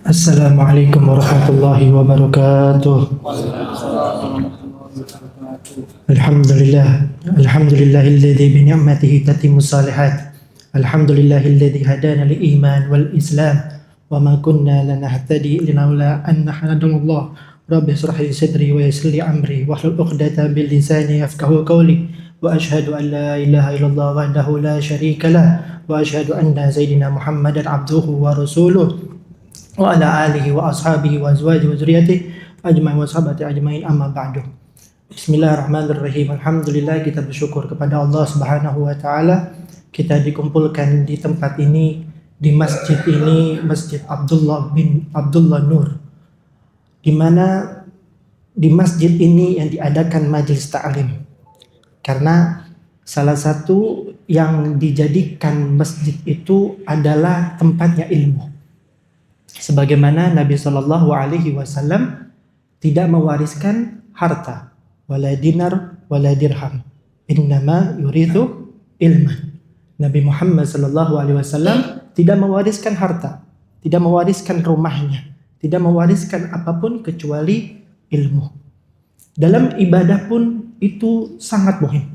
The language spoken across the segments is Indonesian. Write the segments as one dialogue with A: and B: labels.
A: Assalamualaikum warahmatullahi wabarakatuh. Alhamdulillah, alhamdulillahilladzi bi ni'matihi tatimmu shalihat. Alhamdulillahilladzi hadana lil iman wal islam wa ma kunna lanahtadi laula an hadallah. Rabbi shrah li sadri wa yassir li amri wahlul 'uqdatam min lisani yafqahu qawli. Wa asyhadu an la ilaha illallah wahdahu la syarika lah wa asyhadu anna sayyidina Muhammadan abduhu wa rasuluh wa ala alihi wa ashabihi wa azwajihi wa dzurriyyatihi ajma'in wa sahabati ajma'in amma ba'du. Bismillahirrahmanirrahim. Alhamdulillah, kita bersyukur kepada Allah Subhanahu wa taala kita dikumpulkan di tempat ini, di masjid ini, Masjid Abdullah bin Abdullah Nur, di mana di masjid ini yang diadakan majelis ta'lim. Karena salah satu yang dijadikan masjid itu adalah tempatnya ilmu. Sebagaimana Nabi Shallallahu Alaihi Wasallam tidak mewariskan harta, wala dinar, wala dirham, innama yurithu ilman. Nabi Muhammad Shallallahu Alaihi Wasallam tidak mewariskan harta, tidak mewariskan rumahnya, tidak mewariskan apapun kecuali ilmu. Dalam ibadah pun itu sangat muhim.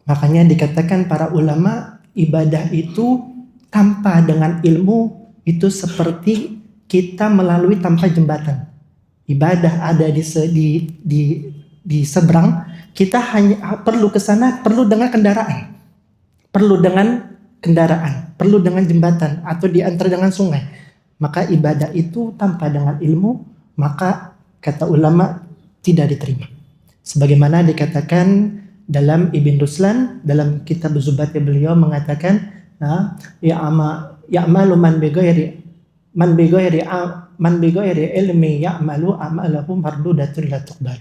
A: Makanya dikatakan para ulama, ibadah itu tanpa dengan ilmu itu seperti kita melalui tanpa jembatan. Ibadah ada di seberang, kita hanya perlu ke sana, perlu dengan kendaraan. Perlu dengan jembatan atau diantar dengan sungai. Maka ibadah itu tanpa dengan ilmu, maka kata ulama tidak diterima. Sebagaimana dikatakan dalam Ibn Ruslan, dalam kitab Zubatnya beliau mengatakan, ya'malu man bighairi ilmi ya'malu amalahu mardudatun la tuqbal.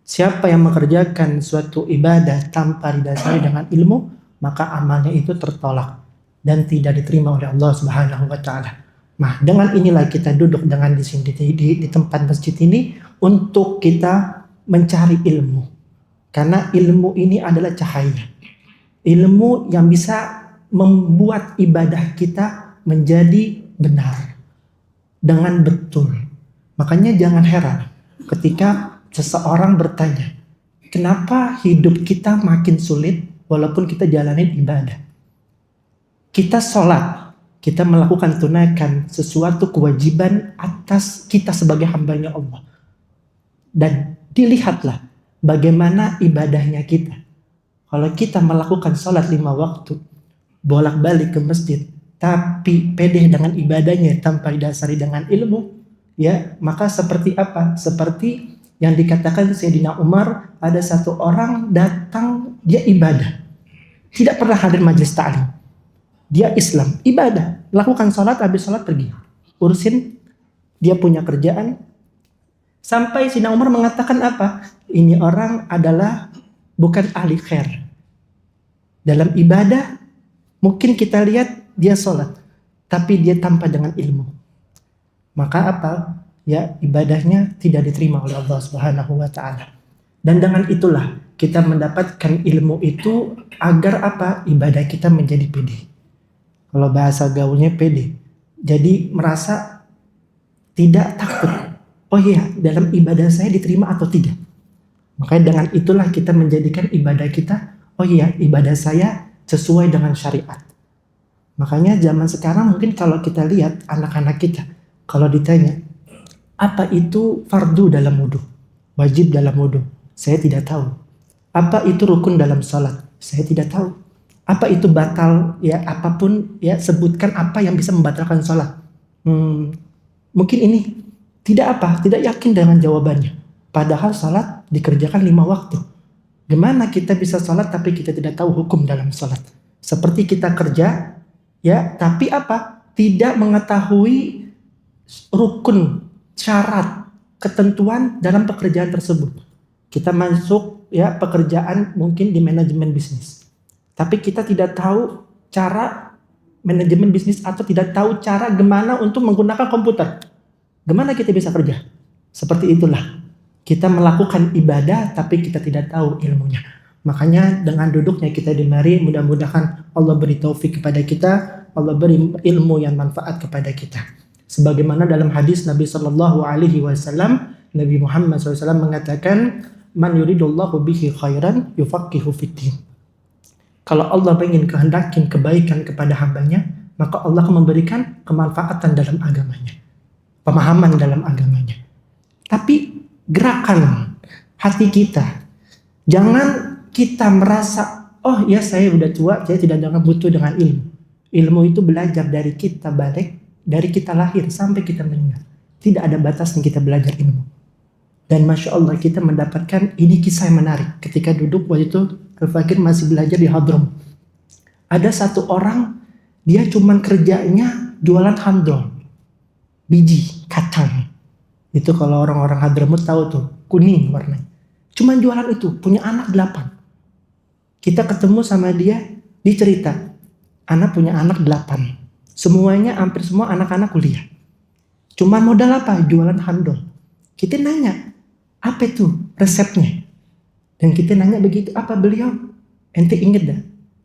A: Siapa yang mengerjakan suatu ibadah tanpa didasari dengan ilmu, maka amalnya itu tertolak dan tidak diterima oleh Allah Subhanahu wa taala. Nah, dengan inilah kita duduk dengan di sini di tempat masjid ini untuk kita mencari ilmu. Karena ilmu ini adalah cahaya. Ilmu yang bisa membuat ibadah kita menjadi benar dengan betul. Makanya jangan heran ketika seseorang bertanya, kenapa hidup kita makin sulit walaupun kita jalanin ibadah? Kita sholat, kita melakukan tunaikan sesuatu kewajiban atas kita sebagai hambanya Allah. Dan dilihatlah bagaimana ibadahnya kita. Kalau kita melakukan sholat 5 waktu, bolak-balik ke masjid, tapi pede dengan ibadahnya tanpa didasari dengan ilmu, ya, maka seperti apa? Seperti yang dikatakan Sayyidina Umar, ada satu orang datang, dia ibadah, tidak pernah hadir majelis ta'lim. Dia Islam, ibadah, lakukan sholat, habis sholat pergi, urusin dia punya kerjaan. Sampai Sayyidina Umar mengatakan apa? Ini orang adalah bukan ahli khair. Dalam ibadah mungkin kita lihat dia sholat, tapi dia tanpa dengan ilmu. Maka apa? Ya, ibadahnya tidak diterima oleh Allah Subhanahu wa taala. Dan dengan itulah kita mendapatkan ilmu itu agar apa? Ibadah kita menjadi pede. Kalau bahasa gaulnya pede. Jadi merasa tidak takut. Oh iya, dalam ibadah saya diterima atau tidak? Makanya dengan itulah kita menjadikan ibadah kita, oh iya, ibadah saya sesuai dengan syariat. Makanya zaman sekarang mungkin kalau kita lihat anak-anak kita, kalau ditanya, apa itu fardu dalam wudu? Wajib dalam wudu? Saya tidak tahu. Apa itu rukun dalam salat? Saya tidak tahu. Apa itu batal? Ya, apapun, ya, sebutkan apa yang bisa membatalkan salat. Mungkin ini tidak yakin dengan jawabannya. Padahal salat dikerjakan 5 waktu. Gimana kita bisa salat tapi kita tidak tahu hukum dalam salat? Seperti kita kerja, ya, tapi apa? Tidak mengetahui rukun, syarat, ketentuan dalam pekerjaan tersebut. Kita masuk, ya, pekerjaan mungkin di manajemen bisnis, tapi kita tidak tahu cara manajemen bisnis atau tidak tahu cara gimana untuk menggunakan komputer. Gimana kita bisa kerja? Seperti itulah. Kita melakukan ibadah tapi kita tidak tahu ilmunya. Makanya dengan duduknya kita di mari, mudah-mudahan Allah beri taufik kepada kita, Allah beri ilmu yang manfaat kepada kita. Sebagaimana dalam hadis Nabi Shallallahu Alaihi Wasallam, Nabi Muhammad SAW mengatakan, "Man yuridullahu bihi khairan yufaqihu fiddin." Kalau Allah ingin kehendakin kebaikan kepada hambanya, maka Allah akan memberikan kemanfaatan dalam agamanya, pemahaman dalam agamanya. Tapi gerakan hati kita, jangan kita merasa, oh ya saya udah tua, saya tidak butuh dengan ilmu. Ilmu itu belajar dari kita balik, dari kita lahir sampai kita meninggal. Tidak ada batasnya kita belajar ilmu. Dan Masya Allah kita mendapatkan, ini kisah yang menarik. Ketika duduk waktu itu, Al-Fakir masih belajar di Hadram. Ada satu orang, dia cuman kerjanya jualan handol. Biji, kacang. Itu kalau orang-orang Hadramut tahu tuh, kuning warnanya. Cuman jualan itu, punya anak 8. Kita ketemu sama dia, dia cerita, anak punya anak 8. Semuanya, hampir semua anak-anak kuliah. Cuman modal apa? Jualan handol. Kita nanya, apa itu resepnya? Dan kita nanya begitu, apa beliau? Ente inget dah,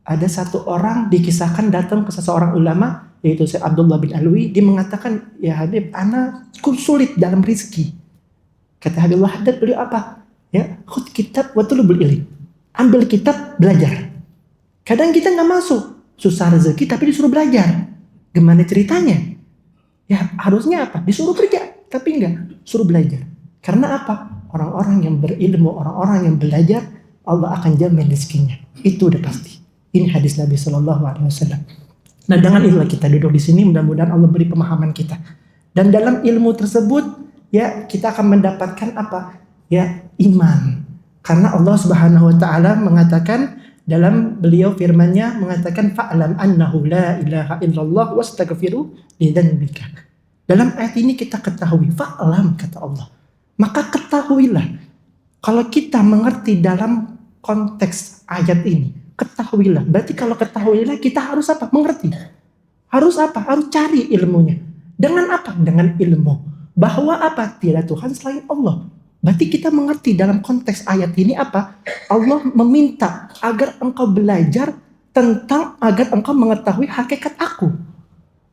A: ada satu orang dikisahkan datang ke seseorang ulama, yaitu Syekh Abdullah bin Alwi, dia mengatakan, ya Habib, anak sulit dalam rezeki. Kata Habibullah Haddad, beliau apa? Ya, khud kitab wa tulubul ilm. Ambil kitab, belajar. Kadang kita nggak masuk, susah rezeki tapi disuruh belajar. Gimana ceritanya? Ya harusnya apa? Disuruh kerja, tapi enggak, suruh belajar. Karena apa? Orang-orang yang berilmu, orang-orang yang belajar, Allah akan jamin rezekinya. Itu udah pasti. Ini hadis Nabi Shallallahu Alaihi Wasallam. Nah, dengan itulah kita duduk di sini. Mudah-mudahan Allah beri pemahaman kita. Dan dalam ilmu tersebut, ya kita akan mendapatkan apa? Ya iman. Karena Allah Subhanahu Wa Taala mengatakan dalam beliau firman-Nya mengatakan fa'lam annahu la ilaha illallah wastaghfiru lidzanbika. Dalam ayat ini kita ketahui fa'lam kata Allah. Maka ketahuilah, kalau kita mengerti dalam konteks ayat ini, ketahuilah. Berarti kalau ketahuilah kita harus apa? Mengerti. Harus apa? Harus cari ilmunya. Dengan apa? Dengan ilmu. Bahwa apa? Tidak Tuhan selain Allah. Berarti kita mengerti dalam konteks ayat ini apa? Allah meminta agar engkau belajar tentang, agar engkau mengetahui hakikat aku.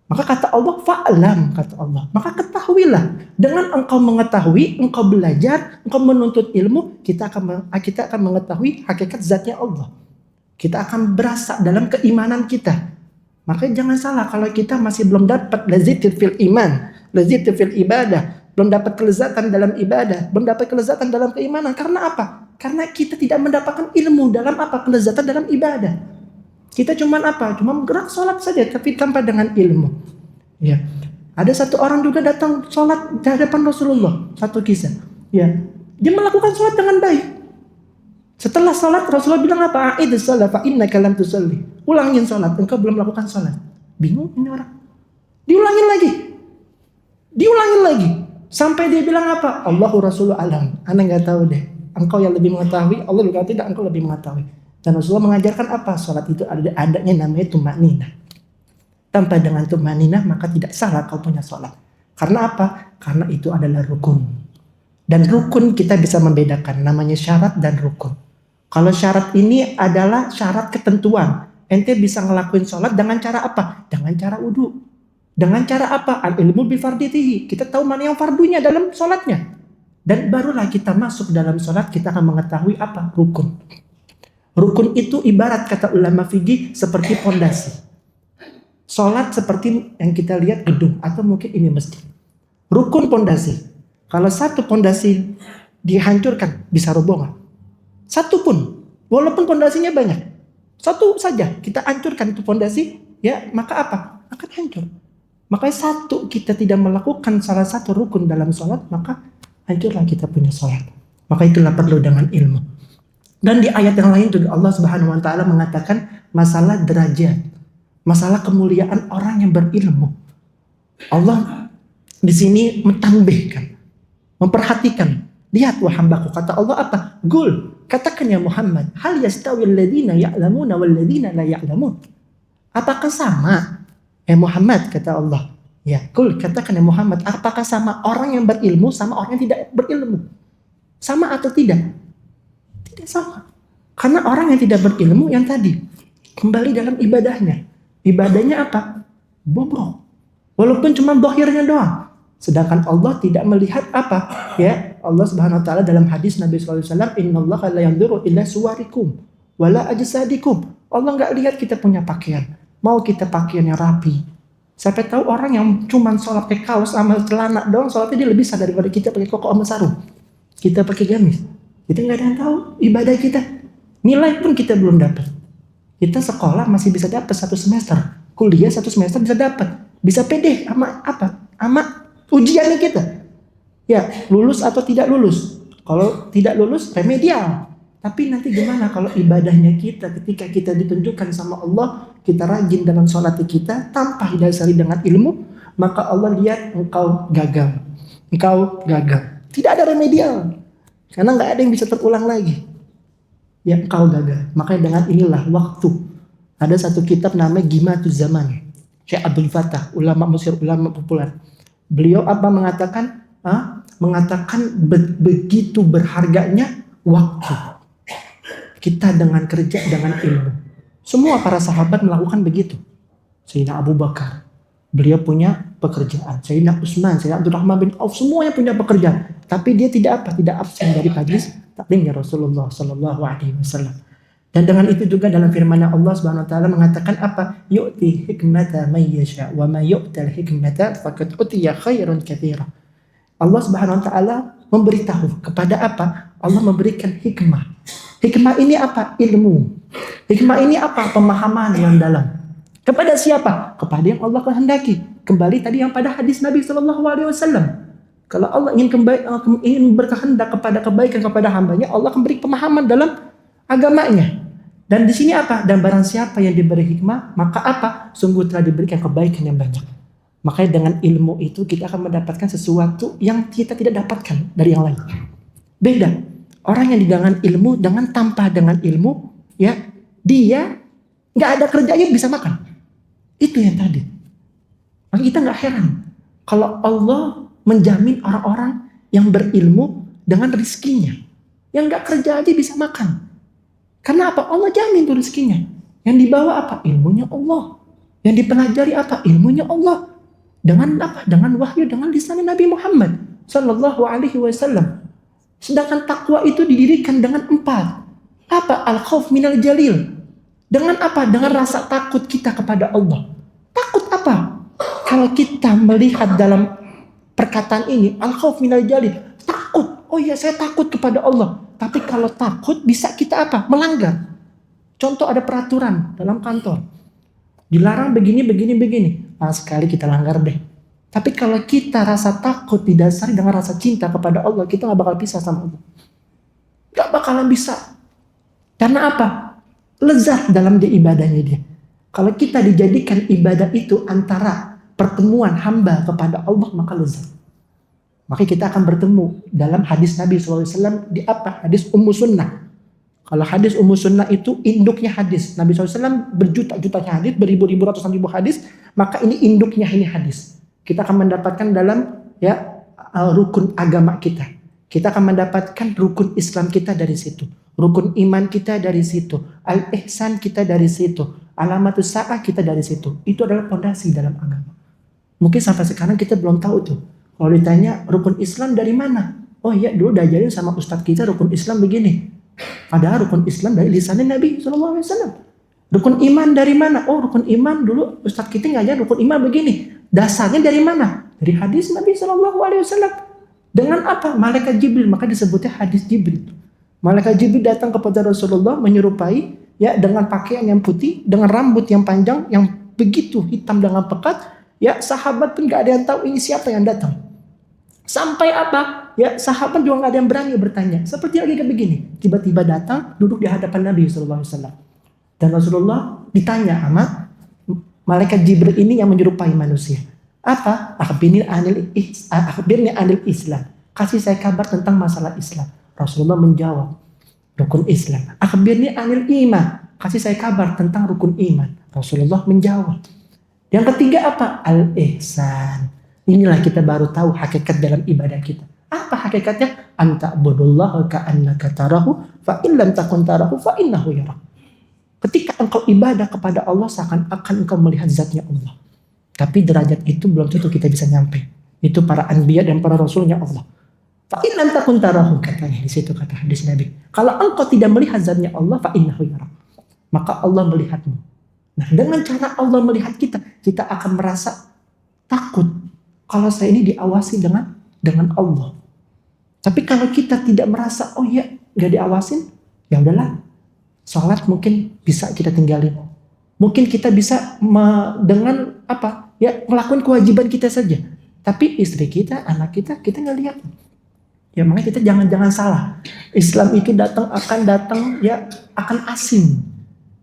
A: Maka kata Allah, fa'lam, kata Allah. Maka ketahuilah. Dengan engkau mengetahui, engkau belajar, engkau menuntut ilmu, kita akan mengetahui hakikat zatnya Allah. Kita akan berasa dalam keimanan kita. Maka jangan salah kalau kita masih belum dapat lazitul fil iman, lazitul fil ibadah, belum dapat kelezatan dalam ibadah, belum dapat kelezatan dalam keimanan. Karena apa? Karena kita tidak mendapatkan ilmu dalam apa? Kelezatan dalam ibadah. Kita cuman apa? Cuma gerak sholat saja, tapi tanpa dengan ilmu. Ya, ada satu orang juga datang sholat di hadapan Rasulullah. Satu kisah. Ya, dia melakukan sholat dengan baik. Setelah sholat Rasulullah bilang apa? A'id sholat fa innaka lam tusalli. Ulangin sholat, engkau belum melakukan sholat. Bingung ini orang. Diulangin lagi. Sampai dia bilang apa? Allahu Rasulullah alam. Anda nggak tahu deh. Engkau yang lebih mengetahui. Allah juga tidak. Engkau lebih mengetahui. Dan Rasulullah mengajarkan apa? Sholat itu adanya namanya tumakninah. Tanpa dengan tumakninah maka tidak salah kau punya sholat. Karena apa? Karena itu adalah rukun. Dan rukun kita bisa membedakan. Namanya syarat dan rukun. Kalau syarat ini adalah syarat ketentuan. Ente bisa ngelakuin sholat dengan cara apa? Dengan cara wudu. Dengan cara apa? Al-ilmu bifarditihi. Kita tahu mana yang fardunya dalam sholatnya. Dan barulah kita masuk dalam sholat, kita akan mengetahui apa? Rukun. Rukun itu ibarat kata ulama fikih seperti pondasi. Sholat seperti yang kita lihat gedung atau mungkin ini masjid. Rukun pondasi. Kalau satu pondasi dihancurkan bisa roboh nggak? Satu pun, walaupun pondasinya banyak, satu saja kita hancurkan itu pondasi, ya maka apa? Akan hancur. Makanya satu kita tidak melakukan salah satu rukun dalam sholat, maka hancurlah kita punya sholat. Maka itulah perlu dengan ilmu. Dan di ayat yang lain juga Allah Subhanahu Wa Taala mengatakan masalah derajat, masalah kemuliaan orang yang berilmu. Allah di sini mentanbihkan, memperhatikan. Lihat wahai hambaku, kata Allah apa? Qul, katakan ya Muhammad, hal yastawil ladzina ya'lamuna wal ladzina la ya'lamun. Apakah sama? Muhammad, kata Allah. Ya, qul, katakan ya Muhammad, apakah sama orang yang berilmu sama orang yang tidak berilmu? Sama atau tidak? Tidak sama. Karena orang yang tidak berilmu yang tadi kembali dalam ibadahnya. Ibadahnya apa? Bobrok. Walaupun cuma zahirnya doang. Sedangkan Allah tidak melihat apa? Ya, Allah Subhanahu wa taala dalam hadis Nabi sallallahu alaihi wasallam, "Innallaha la yanzuru illa suwarikum wala ajsadikum." Allah nggak lihat kita punya pakaian. Mau kita pakaiannya rapi. Siapa tahu orang yang cuma sholat pakai kaos sama celana doang, sholatnya dia lebih sadar daripada kita pakai koko sama sarung. Kita pakai gamis. Kita nggak ada yang tahu ibadah kita. Nilai pun kita belum dapat. Kita sekolah masih bisa dapat 1 semester. Kuliah 1 semester bisa dapat. Bisa pede sama apa? Sama ujiannya kita. Ya, lulus atau tidak lulus. Kalau tidak lulus, remedial. Tapi nanti gimana kalau ibadahnya kita ketika kita ditunjukkan sama Allah, kita rajin dalam sholat kita tanpa didasari dengan ilmu, maka Allah lihat engkau gagal. Engkau gagal. Tidak ada remedial. Karena nggak ada yang bisa terulang lagi. Ya, engkau gagal. Makanya dengan inilah waktu. Ada satu kitab namanya Gimatuz Zaman. Syekh Abdul Fattah, ulama Mesir, ulama populer. Beliau apa mengatakan? Mengatakan begitu berharganya waktu. Kita dengan kerja, dengan ilmu. Semua para sahabat melakukan begitu. Sayyidina Abu Bakar, beliau punya pekerjaan. Sayyidina Utsman, Sayyidina Abdurrahman bin Auf, semuanya punya pekerjaan. Tapi dia tidak absen dari majlis taklimnya Rasulullah Sallallahu Alaihi Wasallam. Dan dengan itu juga dalam firman Allah Subhanahu wa taala mengatakan apa? Yu'ti hikmata may yasha wa may yu'tal hikmata faqad utiya khairan katsira. Allah Subhanahu wa taala memberitahu kepada apa? Allah memberikan hikmah. Hikmah ini apa? Ilmu. Hikmah ini apa? Pemahaman yang dalam. Kepada siapa? Kepada yang Allah kehendaki. Kembali tadi yang pada hadis Nabi Sallallahu Alaihi Wasallam. Kalau Allah ingin berkehendak kepada kebaikan kepada hambanya, Allah akan beri pemahaman dalam agamanya. Dan di sini apa? Dan barang siapa yang diberi hikmah, maka apa? Sungguh telah diberikan kebaikan yang banyak. Makanya dengan ilmu itu kita akan mendapatkan sesuatu yang kita tidak dapatkan dari yang lain. Beda. Orang yang dengan ilmu, dengan tanpa dengan ilmu, ya dia nggak ada kerjanya bisa makan. Itu yang tadi. Maka kita nggak heran kalau Allah menjamin orang-orang yang berilmu dengan rezekinya, yang nggak kerja aja bisa makan. Karena apa? Allah jamin tuh rezekinya. Yang dibawa apa? Ilmunya Allah. Yang dipelajari apa? Ilmunya Allah. Dengan apa? Dengan wahyu, dengan lisan Nabi Muhammad Sallallahu Alaihi Wasallam. Sedangkan takwa itu didirikan dengan 4. Apa? Al-khauf minal jalil. Dengan apa? Dengan rasa takut kita kepada Allah. Takut apa? Kalau kita melihat dalam perkataan ini, al-khauf minal jalil. Takut. Oh iya, saya takut kepada Allah. Tapi kalau takut bisa kita apa? Melanggar. Contoh ada peraturan dalam kantor. Dilarang begini. Nah, sekali kita langgar deh. Tapi kalau kita rasa takut didasari dengan rasa cinta kepada Allah, kita gak bakal pisah sama Allah. Gak bakalan bisa. Karena apa? Lezat dalam dia ibadahnya dia. Kalau kita dijadikan ibadah itu antara pertemuan hamba kepada Allah, maka lezat. Maka kita akan bertemu dalam hadis Nabi SAW di apa? Hadis Ummu Sunnah. Kalau hadis Ummu Sunnah itu induknya hadis. Nabi SAW berjuta-jutanya hadis, beribu-ribu ratusan ribu hadis. Maka ini induknya ini hadis. Kita akan mendapatkan dalam rukun agama kita. Kita akan mendapatkan rukun Islam kita dari situ. Rukun iman kita dari situ. Al-ihsan kita dari situ. Alamatus sa'ah kita dari situ. Itu adalah fondasi dalam agama. Mungkin sampai sekarang kita belum tahu tuh. Kalau ditanya rukun Islam dari mana? Oh iya, dulu diajarin sama ustadz kita rukun Islam begini. Padahal rukun Islam dari lisannya Nabi SAW. Rukun iman dari mana? Oh, rukun iman dulu ustadz kita ngajarin rukun iman begini. Dasarnya dari mana? Dari hadis Nabi SAW. Dengan apa? Malaikat Jibril. Maka disebutnya hadis Jibril. Malaikat Jibril datang kepada Rasulullah menyerupai ya dengan pakaian yang putih, dengan rambut yang panjang, yang begitu hitam dengan pekat. Ya, sahabat pun gak ada yang tahu ini siapa yang datang. Sampai apa? Ya, sahabat juga gak ada yang berani bertanya. Seperti lagi kayak begini. Tiba-tiba datang, duduk di hadapan Nabi SAW. Dan Rasulullah ditanya sama malaikat Jibril ini yang menyerupai manusia. Apa? Akhbirni anil Islam. Kasih saya kabar tentang masalah Islam. Rasulullah menjawab, rukun Islam. Akhbirni anil iman. Kasih saya kabar tentang rukun iman. Rasulullah menjawab. Yang ketiga apa? Al-ihsan. Inilah kita baru tahu hakikat dalam ibadah kita. Apa hakikatnya? Anta'budullaha ka'annaka tarahu fa in lam takun tarahu fa innahu yarak. Ketika engkau ibadah kepada Allah seakan-akan engkau melihat zatnya Allah. Tapi derajat itu belum tentu kita bisa nyampe. Itu para anbiya dan para rasulnya Allah. Fa in lam takun tarahu, katanya di situ kata hadis Nabi. Kalau engkau tidak melihat zatnya Allah, fa innahu yarak. Maka Allah melihatmu. Nah, dengan cara Allah melihat kita, kita akan merasa takut kalau saya ini diawasi dengan Allah. Tapi kalau kita tidak merasa, oh ya, nggak diawasin, ya udahlah, sholat mungkin bisa kita tinggalin. Mungkin kita bisa dengan apa? Ya, ngelakuin kewajiban kita saja. Tapi istri kita, anak kita nggak lihat. Ya makanya kita jangan salah. Islam itu akan datang ya akan asing.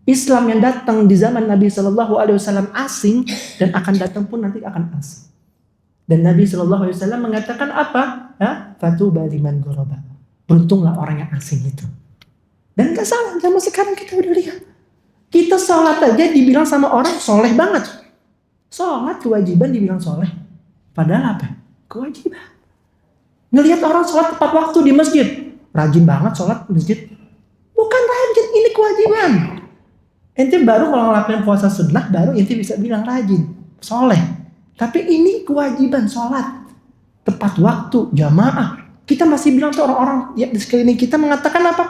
A: Islam yang datang di zaman Nabi Shallallahu Alaihi Wasallam asing dan akan datang pun nanti akan asing. Dan Nabi Shallallahu Alaihi Wasallam mengatakan apa? Fatuba liman ghuraba. Beruntunglah orang yang asing itu. Dan gak salah, zaman sekarang kita udah lihat. Kita sholat aja dibilang sama orang soleh banget. Sholat kewajiban dibilang soleh. Padahal apa? Kewajiban. Ngelihat orang sholat tepat waktu di masjid. Rajin banget sholat di masjid. Bukan rajin, ini kewajiban. Ente baru kalau ngelakuin puasa sunnah, baru ente bisa bilang rajin, soleh. Tapi ini kewajiban sholat tepat waktu, jamaah. Kita masih bilang tuh orang-orang ya di sekeliling kita mengatakan apa?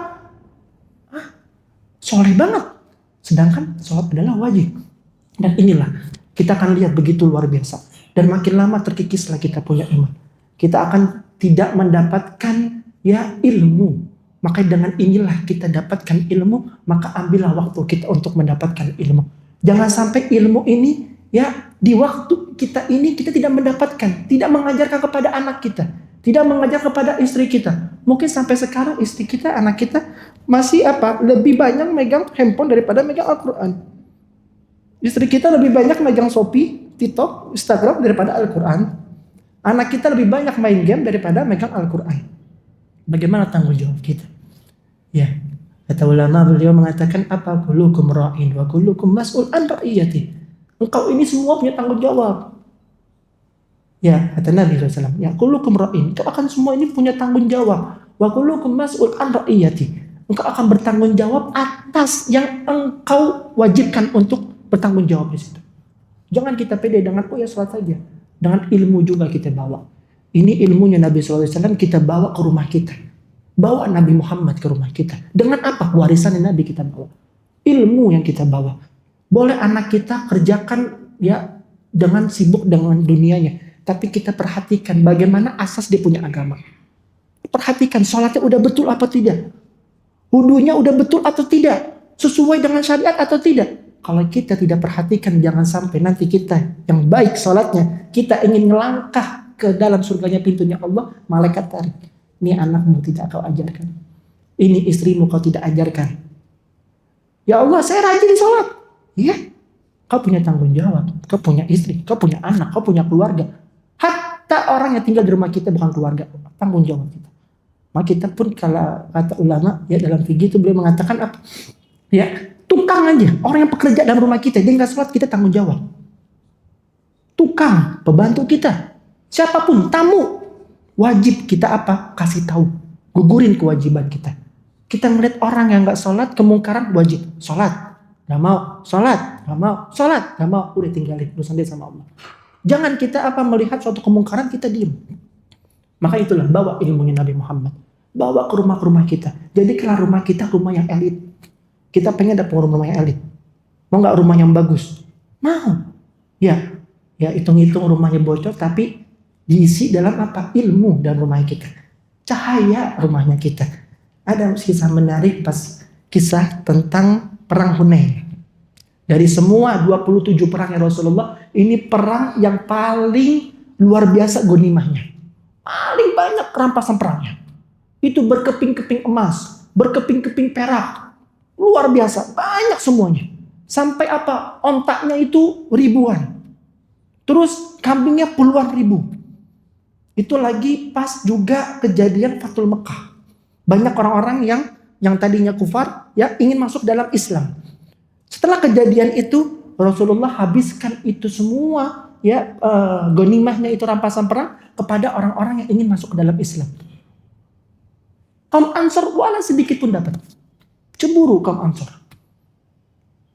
A: Soleh banget. Sedangkan sholat adalah wajib. Dan inilah kita akan lihat begitu luar biasa. Dan makin lama terkikislah kita punya iman. Kita akan tidak mendapatkan ya ilmu. Maka dengan inilah kita dapatkan ilmu, maka ambillah waktu kita untuk mendapatkan ilmu. Jangan sampai ilmu ini ya di waktu kita ini kita tidak mendapatkan, tidak mengajarkan kepada anak kita, tidak mengajar kepada istri kita. Mungkin sampai sekarang istri kita, anak kita masih lebih banyak megang handphone daripada megang Al-Quran. Istri kita lebih banyak megang Shopee, TikTok, Instagram daripada Al-Quran. Anak kita lebih banyak main game daripada megang Al-Quran. Bagaimana tanggung jawab kita? Ya, kata ulama beliau mengatakan apa? Kullukum ra'in wa kullukum mas'ul an ra'iyati. Engkau ini semua punya tanggung jawab. Ya, kata Nabi SAW. Ya, kullukum ra'in. Engkau akan semua ini punya tanggung jawab. Wa kullukum mas'ul an ra'iyati. Engkau akan bertanggung jawab atas yang engkau wajibkan untuk bertanggung jawab di situ. Jangan kita pede dengan oh ya sholat saja. Dengan ilmu juga kita bawa. Ini ilmunya Nabi SAW kita bawa ke rumah kita. Bawa Nabi Muhammad ke rumah kita. Dengan apa? Warisan yang Nabi kita bawa. Ilmu yang kita bawa. Boleh anak kita kerjakan ya dengan sibuk dengan dunianya. Tapi kita perhatikan bagaimana asas dia punya agama. Perhatikan sholatnya udah betul apa tidak. Wudunya udah betul atau tidak. Sesuai dengan syariat atau tidak. Kalau kita tidak perhatikan jangan sampai nanti kita yang baik sholatnya. Kita ingin melangkah ke dalam surganya pintunya Allah. Malaikat tarik. Ini anakmu tidak kau ajarkan. Ini istrimu kau tidak ajarkan. Ya Allah, saya rajin sholat. Iya, kau punya tanggung jawab. Kau punya istri, kau punya anak, kau punya keluarga. Hatta orang yang tinggal di rumah kita bukan keluarga. Tanggung jawab kita. Maka kita pun kalau kata ulama, ya dalam fikih itu beliau mengatakan apa? Ya, tukang aja. Orang yang pekerja dalam rumah kita, dia nggak sholat, kita tanggung jawab. Tukang, pembantu kita. Siapapun, tamu. Wajib kita apa? Kasih tahu. Gugurin kewajiban kita. Kita melihat orang yang gak sholat, kemungkaran wajib. Sholat. Gak mau. Sholat. Gak mau. Sholat. Gak mau. Udah tinggalin. Urusan dia sama Allah. Jangan kita melihat suatu kemungkaran, kita diem. Maka itulah bawa ilmunya Nabi Muhammad. Bawa ke rumah kita. Jadi kalau rumah kita rumah yang elit. Kita pengen dapat rumah yang elit. Mau gak rumah yang bagus? Mau. Ya hitung-hitung rumahnya bocor tapi diisi dalam apa? Ilmu dalam rumah kita. Cahaya rumahnya kita. Ada kisah menarik pas kisah tentang perang Hunain. Dari semua 27 perangnya Rasulullah, ini perang yang paling luar biasa ghanimahnya. Paling banyak rampasan perangnya. Itu berkeping-keping emas, berkeping-keping perak. Luar biasa, banyak semuanya. Sampai apa? Ontaknya itu ribuan. Terus kambingnya puluhan ribu. Itu lagi pas juga kejadian Fathul Mekah. Banyak orang-orang yang tadinya kufar ya ingin masuk dalam Islam. Setelah kejadian itu Rasulullah habiskan itu semua ya ghanimahnya itu rampasan perang kepada orang-orang yang ingin masuk ke dalam Islam. Kaum Ansor wala sedikit pun dapat. Cemburu kaum Ansor.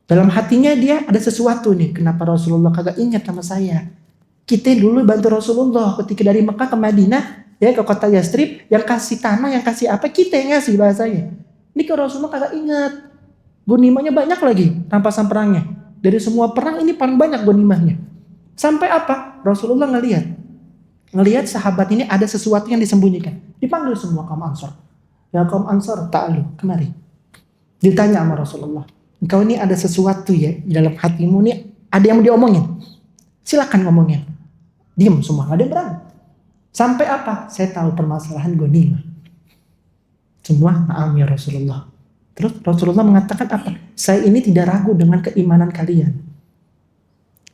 A: Dalam hatinya dia ada sesuatu nih. Kenapa Rasulullah kagak ingat sama saya? Kita dulu bantu Rasulullah ketika dari Mekah ke Madinah, ya ke kota Yastrib, yang kasih tanah, yang kasih apa, kita yang ngasih bahasanya. Ini ke Rasulullah kagak ingat. Gonimahnya banyak lagi, rampasan perangnya. Dari semua perang ini paling banyak gonimahnya. Sampai apa? Rasulullah ngelihat sahabat ini ada sesuatu yang disembunyikan. Dipanggil semua kaum Ansor. Ya kaum Ansor, ta'alu, kemari. Ditanya sama Rasulullah, engkau ini ada sesuatu ya di dalam hatimu nih, ada yang mau diomongin. Silakan ngomongin. Diam semua, nggak ada yang berani. Sampai apa? Saya tahu permasalahan ghanimah. Semua, na'am ya Rasulullah. Terus Rasulullah mengatakan apa? Saya ini tidak ragu dengan keimanan kalian.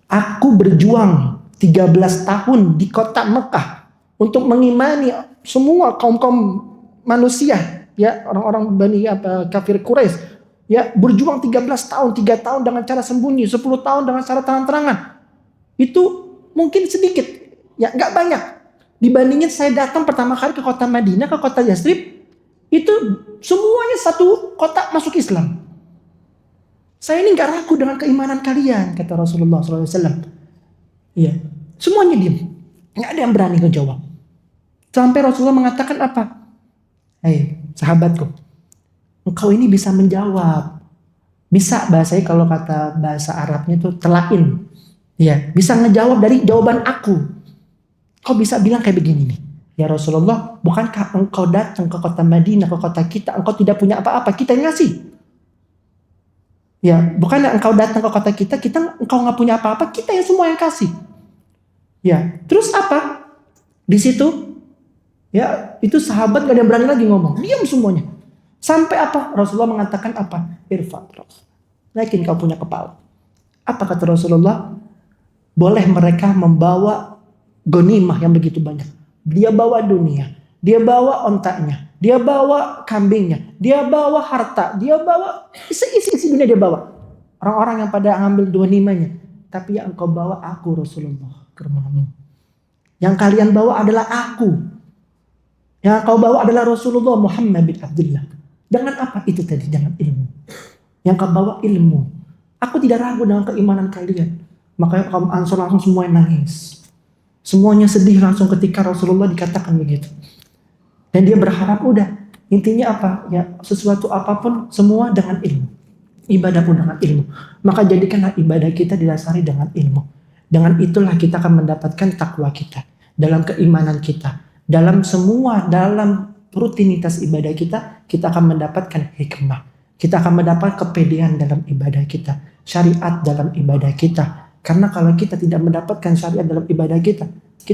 A: Aku berjuang 13 tahun di kota Mekah untuk mengimani semua kaum-kaum manusia, ya orang-orang Bani kafir Quraisy, ya berjuang 13 tahun, 3 tahun dengan cara sembunyi, 10 tahun dengan cara terang-terangan. Itu mungkin sedikit, ya nggak banyak. Dibandingin saya datang pertama kali ke kota Madinah, ke kota Yastrib, itu semuanya satu kota masuk Islam. Saya ini nggak ragu dengan keimanan kalian, kata Rasulullah SAW. Iya, semuanya diam, nggak ada yang berani ngejawab. Sampai Rasulullah mengatakan apa? Hei sahabatku, engkau ini bisa menjawab, bisa bahasanya kalau kata bahasa Arabnya itu telain, ya bisa ngejawab dari jawaban aku. Kau bisa bilang kayak begini nih, ya Rasulullah, bukankah engkau datang ke kota Madinah, ke kota kita, engkau tidak punya apa-apa, kita yang ngasih. Ya, bukan engkau datang ke kota kita engkau nggak punya apa-apa, kita yang semua yang kasih. Ya, terus apa? Di situ, ya itu sahabat gak ada yang berani lagi ngomong, diam semuanya. Sampai apa? Rasulullah mengatakan apa? Irfa, naikin kau punya kepala. Apa kata Rasulullah? Boleh mereka membawa ghanimah yang begitu banyak. Dia bawa dunia, dia bawa ontaknya, dia bawa kambingnya, dia bawa harta, dia bawa isi dunia dia bawa. Orang-orang yang pada ngambil ghanimahnya. Tapi yang engkau bawa aku Rasulullah ke rumahmu. Yang kalian bawa adalah aku. Yang kau bawa adalah Rasulullah Muhammad bin Abdullah. Dengan apa itu tadi? Dengan ilmu. Yang kau bawa ilmu. Aku tidak ragu dengan keimanan kalian. Makanya kaum Ansor langsung semua nangis. Semuanya sedih langsung ketika Rasulullah dikatakan begitu. Dan dia berharap udah. Intinya apa? Ya sesuatu apapun semua dengan ilmu. Ibadah pun dengan ilmu. Maka jadikanlah ibadah kita didasari dengan ilmu. Dengan itulah kita akan mendapatkan takwa kita. Dalam keimanan kita. Dalam rutinitas ibadah kita akan mendapatkan hikmah. Kita akan mendapat kepedean dalam ibadah kita. Syariat dalam ibadah kita. Karena kalau kita tidak mendapatkan syariat dalam ibadah kita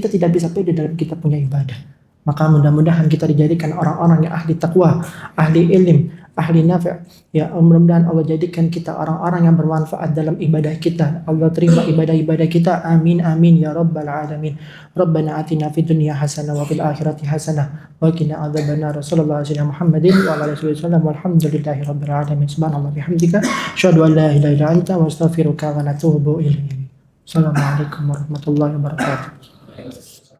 A: tidak bisa pede dalam kita punya ibadah. Maka mudah-mudahan kita dijadikan orang-orang yang ahli takwa, ahli ilm, ahli nafi'. Ya mudah-mudahan Allah jadikan kita orang-orang yang bermanfaat dalam ibadah kita. Allah terima ibadah-ibadah kita. Amin amin ya rabbal alamin. Rabbana atina fid dunya hasanah wa fil akhirati hasanah wa qina adzabannar. Sallallahu alaihi Muhammadin wa ala alihi wasallam. Walhamdulillahi rabbil alamin. Subhanallah bihamdika asyhadu an la ilaha illa anta wa astaghfiruka wa atubu ilaik. Assalamualaikum warahmatullahi wabarakatuh.